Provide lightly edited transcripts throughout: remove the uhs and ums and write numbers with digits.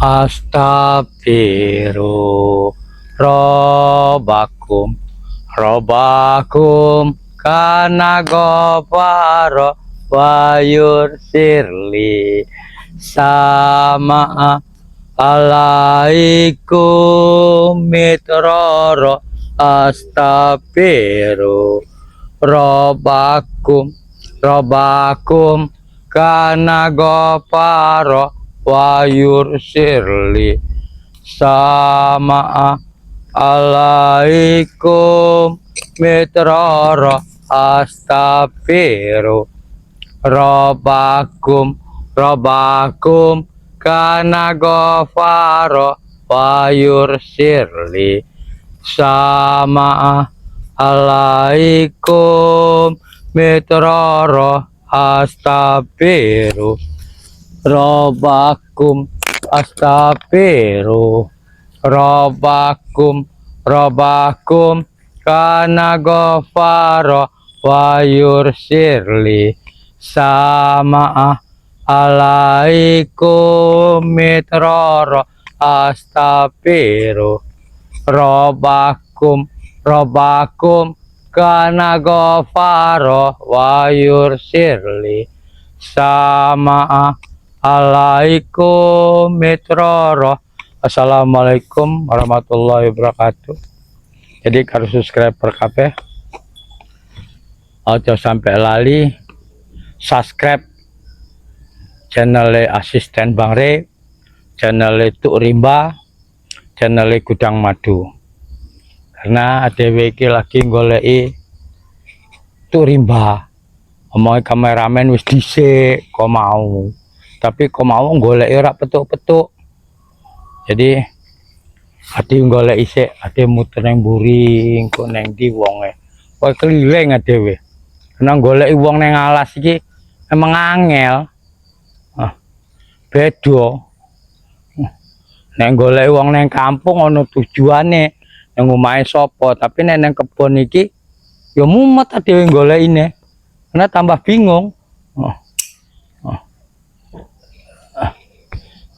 Astaghfiru Robbakum Robbakum kana ghafara wa yursirli sama alaikum mitroro. Astaghfiru Robbakum Robbakum kana ghafara wa yursirli sama alaikum mitroro. Astaghfiru Robbakum Robbakum kana ghafara wa yursirli sama alaikum mitroro. Astaghfiru Robbakum Astaghfiru Robbakum Robbakum kana ghafara wa yursirli sama alaikum mitroro. Astaghfiru Robbakum Robbakum kana ghafara wa yursirli sama alaikum mitroro. Assalamualaikum warahmatullahi wabarakatuh. Jadi harus subscriber kabeh aja sampai lali subscribe channel asisten Bang Re, channel Tuk Rimba, channel Gudang Madu. Karena ADW iki lagi goleki Tuk Rimba. Omongin kameramen wis dhisik kok mau. Tapi kok mau goleki ora petuk-petuk. Jadi ade golek isik, ade muter nang buring kok nang ndi wonge. Kok keliling adewe. Karena goleki wong nang alas iki emang angel. Beda. Nang goleki wong nang kampung ana tujuane nang omahe sapa, tapi nang kebon iki ya mumet adewe golekine. Karena tambah bingung.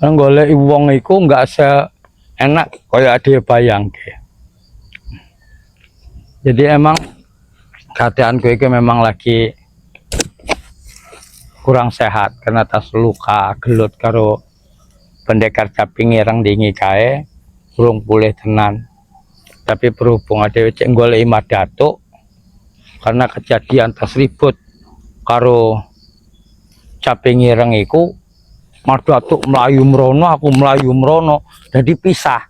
Karena goleki wong iku enggak seenak kaya ade bayangke. Jadi emang keadaanku iki memang lagi kurang sehat karena tas luka gelut karo pendekar caping ireng dingi kae urung pulih tenan. Tapi berhubung ade cek goleki madatuk karena kejadian tas ribut karo caping ireng iku, madatuk melayu mrono, aku melayu mrono, jadi pisah.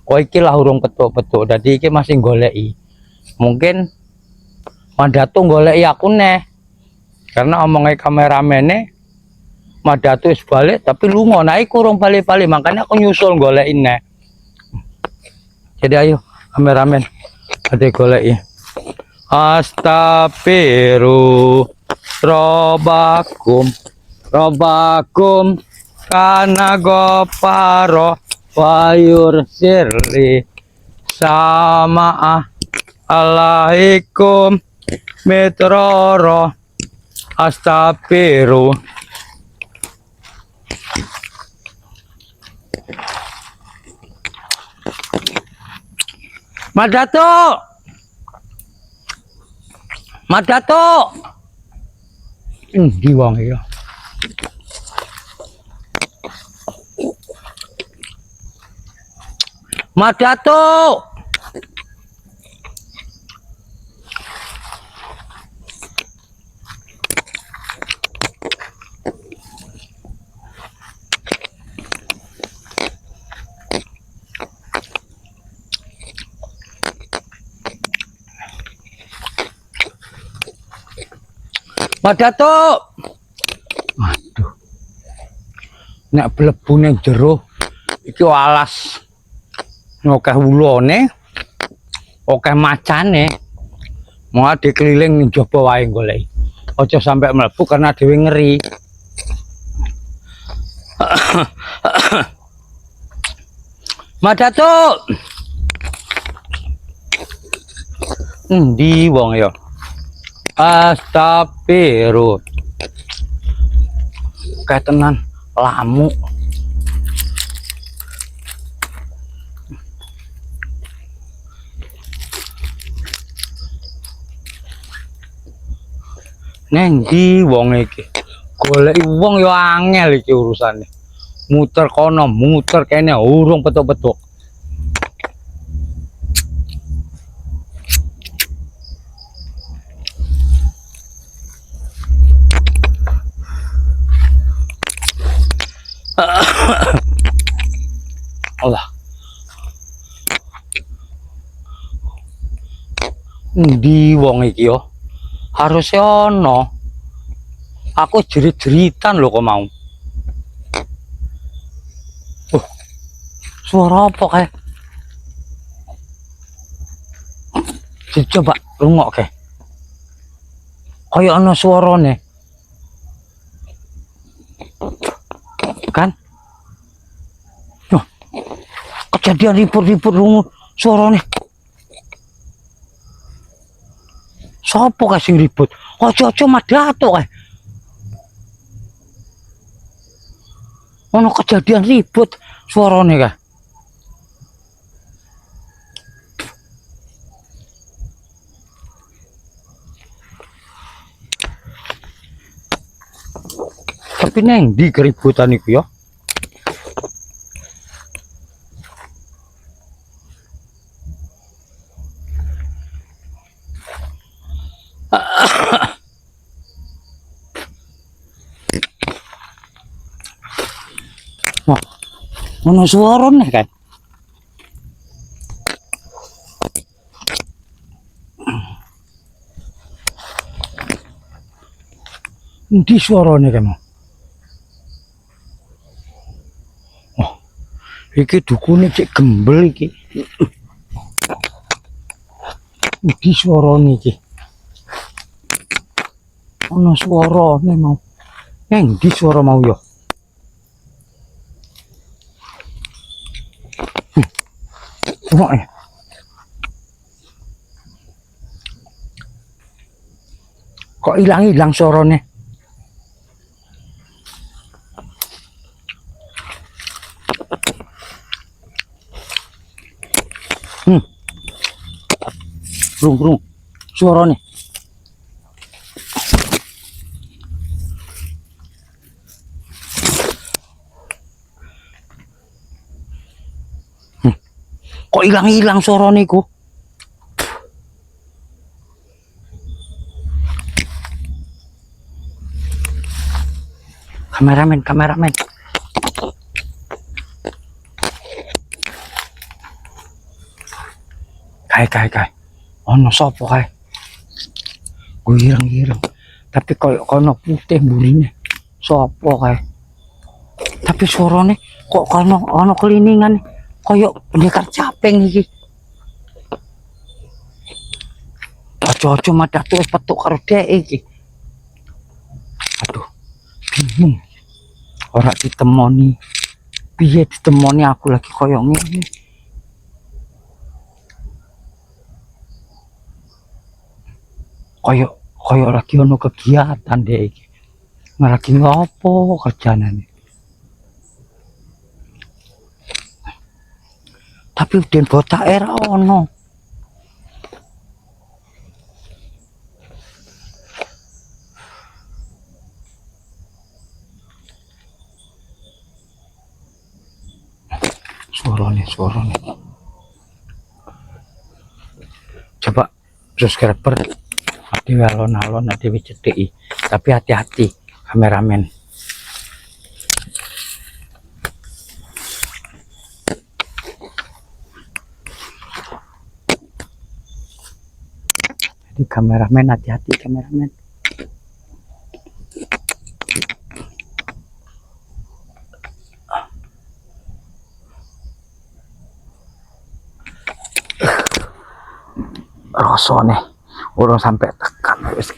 Kok iki lah urung petuk-petuk, jadi iki masih goleki. Mungkin madatuk goleki aku neh, karena omongnya kameramene madatuk wis balik tapi lunga, nah iku urung balik-balik, makanya aku nyusul goleki neh. Jadi ayo kameramen, ade goleki. Astaghfiru Robbakum Robbakum kana ghafara wa yursirli sama alaikum mitroro. Astaghfiru Madatuk Madatuk di wong ya. Madatuk Madatuk. Aduh. Nek mlebu ning jero iki alas akeh ulone, akeh macane. Mau ade keliling ning jaba wae golek. Aja sampai mlebu karena dhewe ngeri. Madatuk. Endi wong ya? Astaghfiru. Kayak tenan lamu. Neng ndi wong iki? Goleki wong yo angel iki urusane. Muter kono, muter kene urung petuk-petuk. Allah. Ndi wong iki yo? Harusnya ono. Aku jerit-jeritan lho kok mau. Suara apa kayak? Coba rungok kayak. Kayak ono suarane. Kan? Kejadian ribut-ribut rungu suarane. Sopo kae sing ribut? Ojo-ojo madato kae. Ono kejadian ribut suarane kae. Tapi neng di keributan iku ya. Wah, ono suarane kan. Endi suarane kan? Oh, iki dukune cek gembel iki. Endi suarane iki? Ono suarane mau. Endi suara mau ya? Wah, kok hilang suarane? Rung suarane. Kok hilang suarane iku? Kameramen. Kai. Ono sopo kae? Girang. Tapi kono putih burine. Sopo kae? Tapi suarane kok ono keliningan koyo pendekar caping iki. Ojo-ojo madato wis petuk karo dhek iki. Aduh, bingung. Ora ditemoni. Piye ditemoni aku lagi koyo ngene. Koyo lagi ono kegiatan deh iki. Lagi ngopo kerjane. Tapi udah botak era ono. Suarane. Coba subscriber adewe alon-alon adewe cedeki. Tapi hati-hati kameramen. Jadi kameramen hati-hati kameramen. Rasane urung sampai tekan wis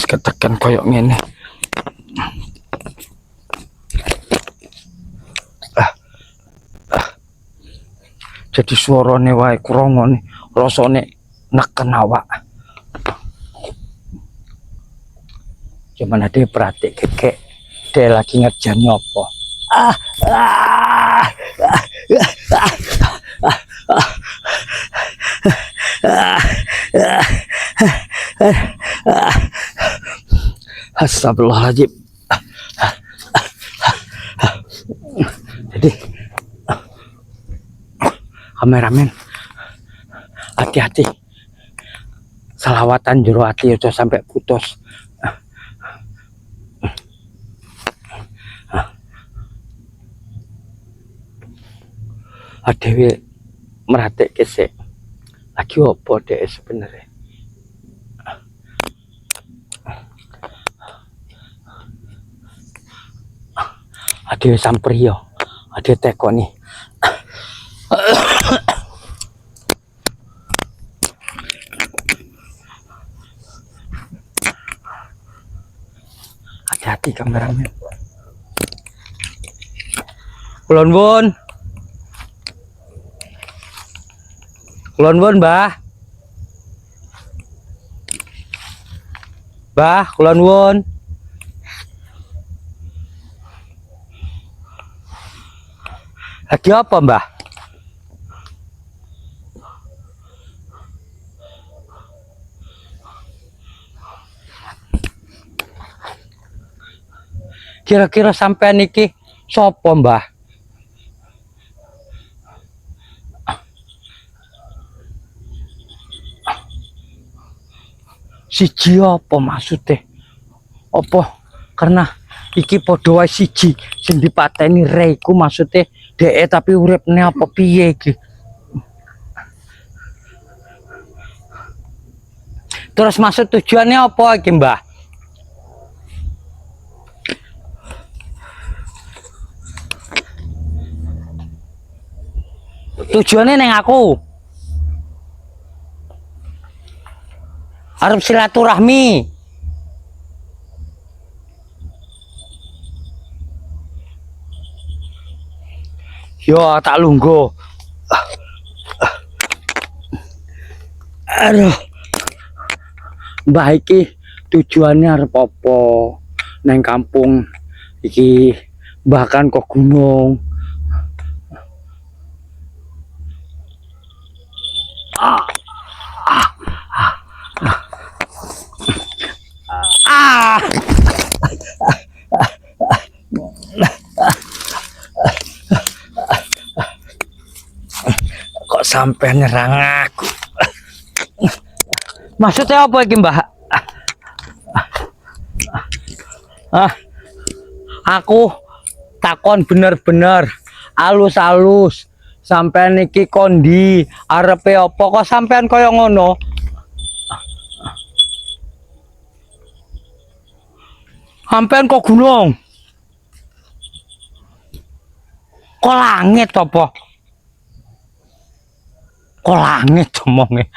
ketekan koyo ngene. Jadi suarane wae krongone rasane neken awak. Cuman ada perhatiin kayak dia lagi ngerjain apa. Astagfirullahaladzim. Jadi kameramen hati-hati, selawatan jero hati aja sampai putus. Adewe merhatik kesek lagi opo deh sebenarnya. Adewe samper yo, ade teko nih. Hati-hati kameramen. Kulon Bun, Mbah. Mbah, Kulon Bun. Lagi apa, Mbah? Kira-kira sampean iki sopo, Mbah? Siji apa maksudnya? Apa karena iki padha wae siji sing dipateni reiku maksudnya dhek tapi uripne apa piye iki? Terus maksud tujuannya apa iki, Mbah? Tujuannya neng aku arep silaturahmi. Yo tak lungguh. Aduh. Mbah iki tujuannya arep apa? Neng kampung iki bahkan kok gunung. Kok sampai nyerang aku? Maksudnya apa iki, Mbah? Aku takon bener-bener alus-alus. Sampean niki kondi arepe apa kok sampean kaya ngono? Sampean kok gunung? Kok langit apa? Kok langit omonge?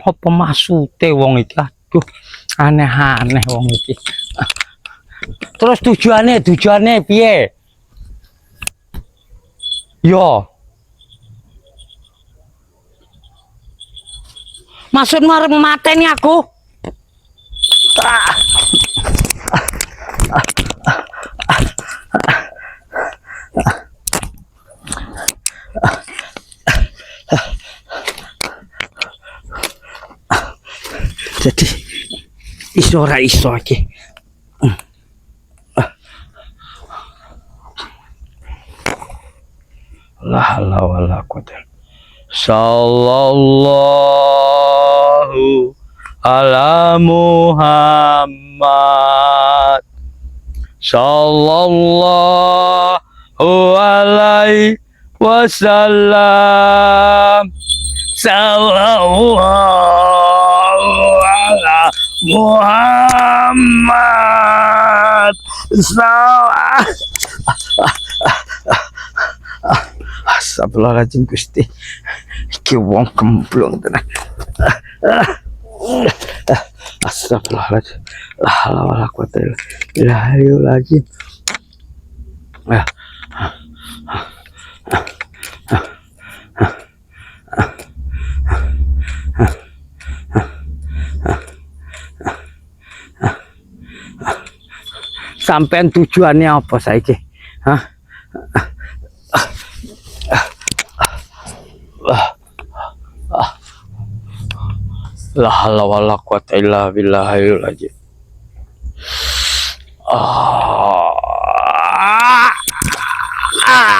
Apa maksude wong iki? Aduh, aneh-aneh wong iki. Terus tujuannya piye? Yo. Maksudmu arep mateni aku? Jadi iso ora iso iki. La haula wala quwata. Sallallahu ala Muhammad. Sallallahu alaihi wasallam. Sallallahu ala Muhammad. Astagfirullahaladzim Gusti, iki wong kemblong tenan. Astagfirullahaladzim, la haula wala quwata illa billah. Sampean tujuannya apa saiki? Hah? La haula wala quwata illa billahil azim. Ah. Ah. Ah.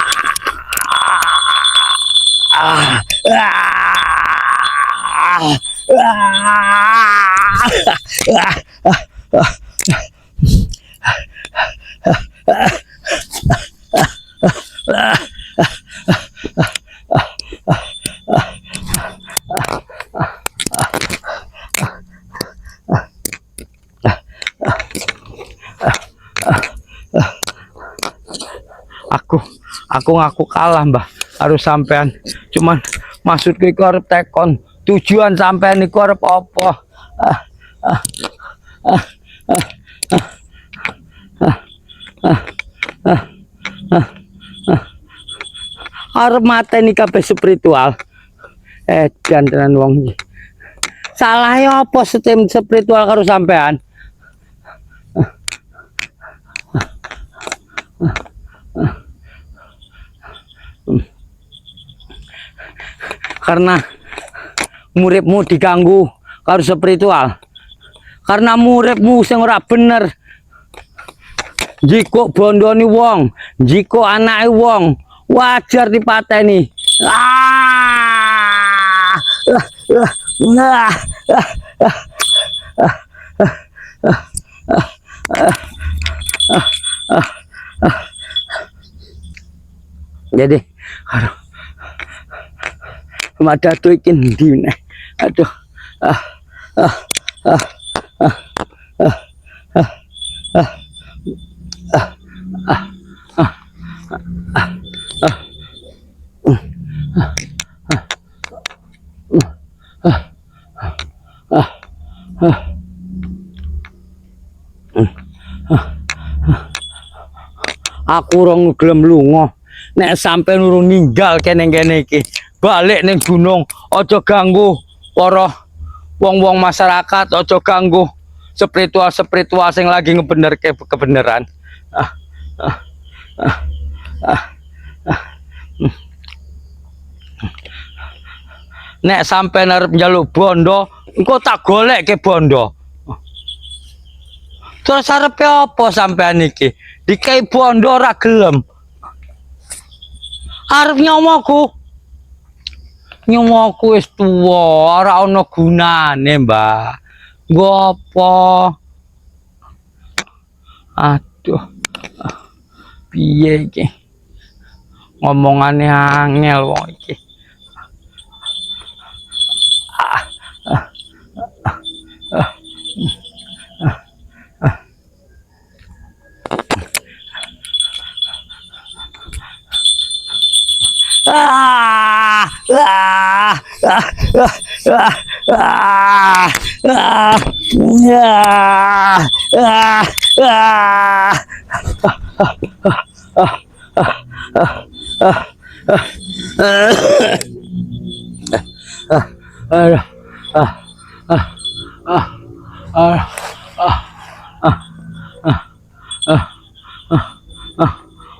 Aku ngaku kalah, Mbah. Harus sampean. Cuman maksudku iku arep tekon. Tujuan sampean iku arep apa? Arep mateni kabeh spiritual. Tenan wong iki. Salah ya apa sistem spiritual karo sampean? Karena muridmu diganggu karo spiritual. Karena muridmu sing ora bener. Jiko bondoni wong, jiko anake wong, wajar dipateni. Jadi, aduh, mata tuh ikin di nih, aduh, aku rong gelem lunga. Nek sampai nurung ninggal kene-kene iki, balik ning gunung, aja ganggu para wong-wong masyarakat, aja ganggu spiritual sing lagi ngebenerke kebenaran. Nek sampai arep njaluk bondo, engko tak goleke bondo. Terus arepe apa sampean iki? Dikai bondo ora gelem. Arep nyomoku wis tuwa, ora ana gunane, Mbah. Ngopo? Aduh. Piye iki? Ngomongane angel wong iki.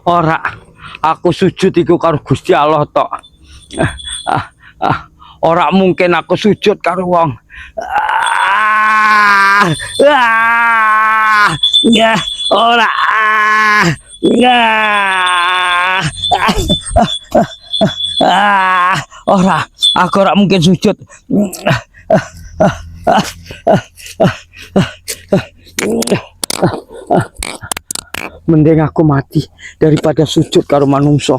Ora, aku sujud iku karo Gusti Allah tok. Ora mungkin aku sujud karo wong. Ya, ora. Ora, aku ora mungkin sujud. Mending aku mati daripada sujud karo manungsa.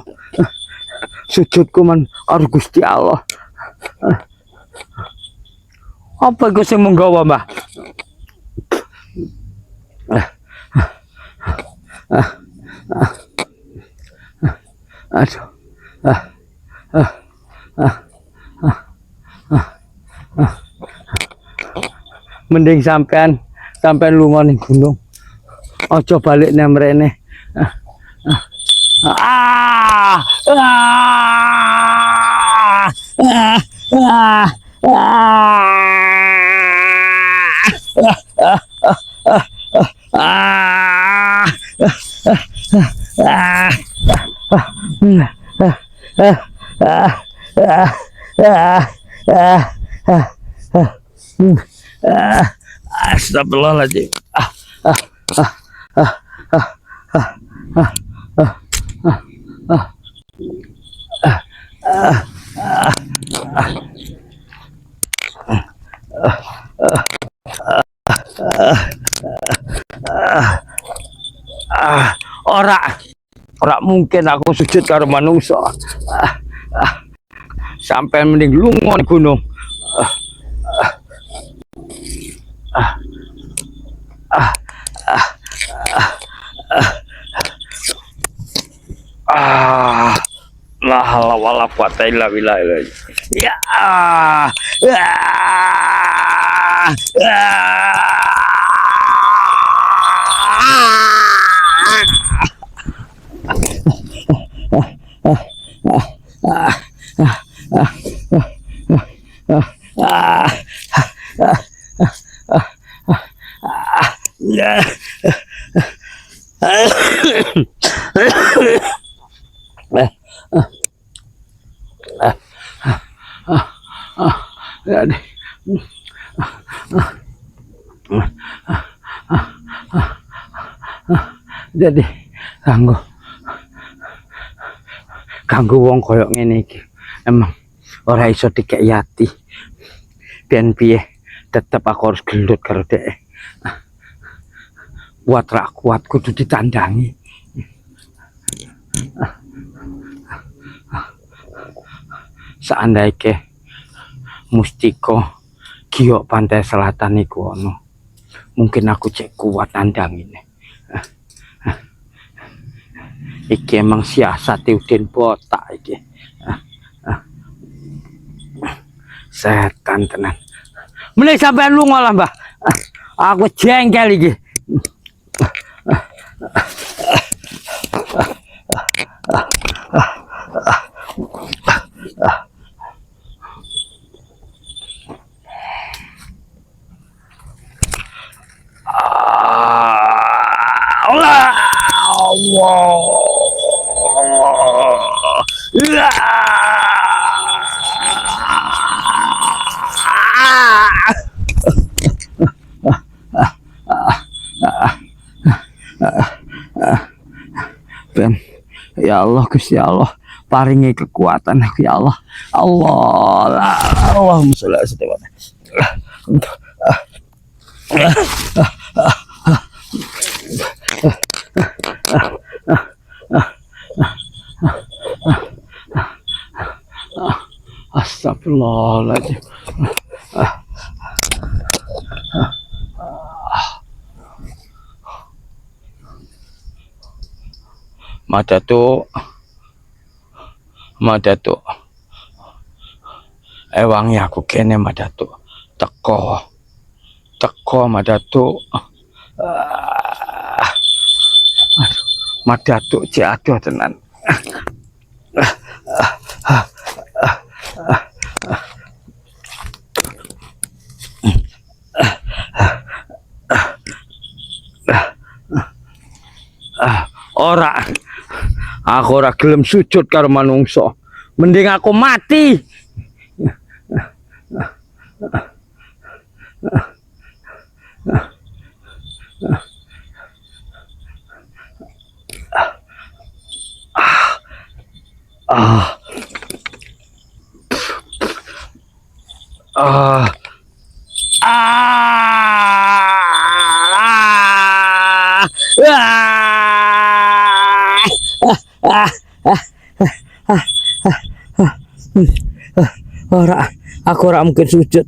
Sujudku man karo Gusti Allah. Apa iku sing menggawa, Mbah? Aduh. Mending sampean lunga ning gunung. Aja balik nang mrene. Astagfirullahaladzim. ah, ah, ah, ah, ah, ah, ah, ora ora mungkin aku sujud karo manungsa. Sampai mending lungon gunung. Ah, la haula wala quwata illa billah. Ya. Ah, ah, ah, ya. Jadi, jadi kanggo kanggo wong koyo ngene iki emang ora iso dikek yati. Ben piye tetep aku harus gelut karo dhek. Kuat ra kuat kudu ditandangi. Seandainya Mustiko Giok pantai selatan iku ono, mungkin aku cek kuat nandangin. Iki emang siasat Udin botak iki. Setan tenan. Mulai sampai lu ngolah mbah. Aku jengkel iki. Allah. Ben, ya Allah Gusti Allah paringi kekuatan aku ya Allah. Allahumma sholli ala sayyidina. Astagfirullahaladzim. Madatu ewangi aku kene Madatu teko Madatu. Madatu cek aduh tenan. Ora, aku ora gelem sujud karo manungsa. Mending aku mati. Ora, aku ora mungkin sujud.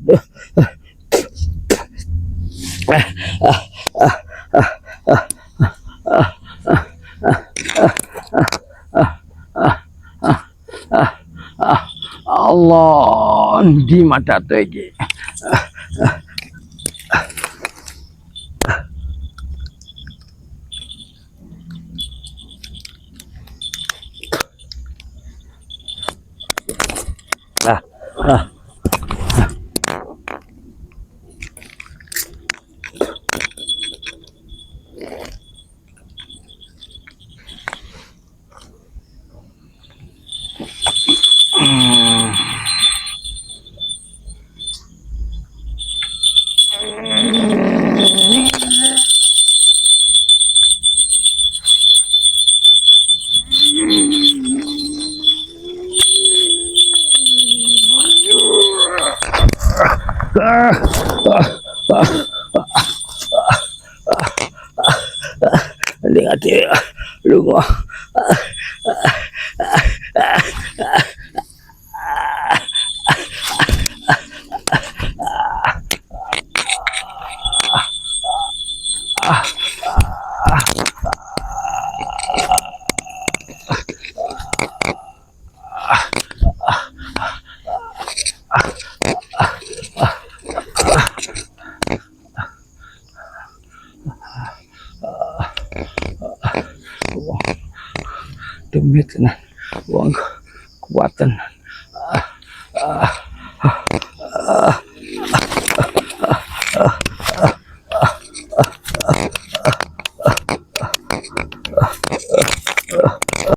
Allah, di Madatu iki. Hindi ati lungo. Demi tenan uang kekuatan